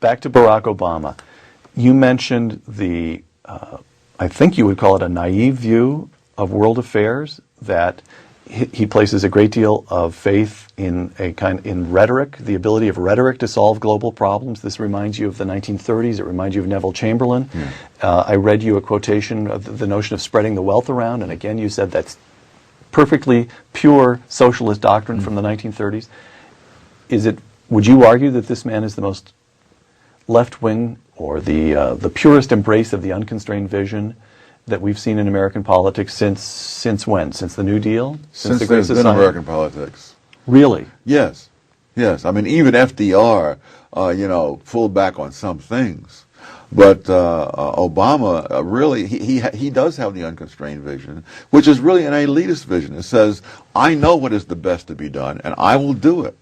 back to Barack Obama. You mentioned the, I think you would call it a naive view of world affairs, that he places a great deal of faith in in rhetoric, the ability of rhetoric to solve global problems. This reminds you of the 1930s. It reminds you of Neville Chamberlain. I read you a quotation of the notion of spreading the wealth around, and again you said that's perfectly pure socialist doctrine from the 1930s. Would you argue that this man is the most left-wing, or the purest embrace of the unconstrained vision that we've seen in American politics since when? Since the New Deal? Since the Great there's been American politics. Really? Yes. Yes. I mean, even FDR, pulled back on some things. But Obama, really, he does have the unconstrained vision, which is really an elitist vision. It says, I know what is the best to be done, and I will do it.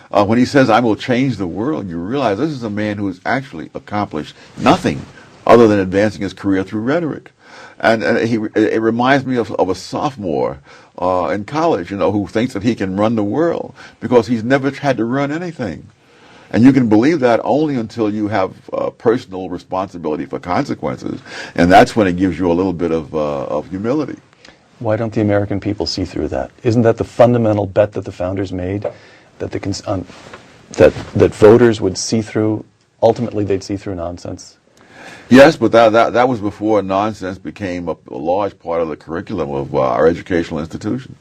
When he says, I will change the world, you realize this is a man who has actually accomplished nothing other than advancing his career through rhetoric. And it reminds me of a sophomore in college, who thinks that he can run the world because he's never had to run anything. And you can believe that only until you have personal responsibility for consequences, and that's when it gives you a little bit of humility. Why don't the American people see through that? Isn't that the fundamental bet that the founders made, that that voters would see through? Ultimately, they'd see through nonsense. Yes, but that was before nonsense became a large part of the curriculum of our educational institutions.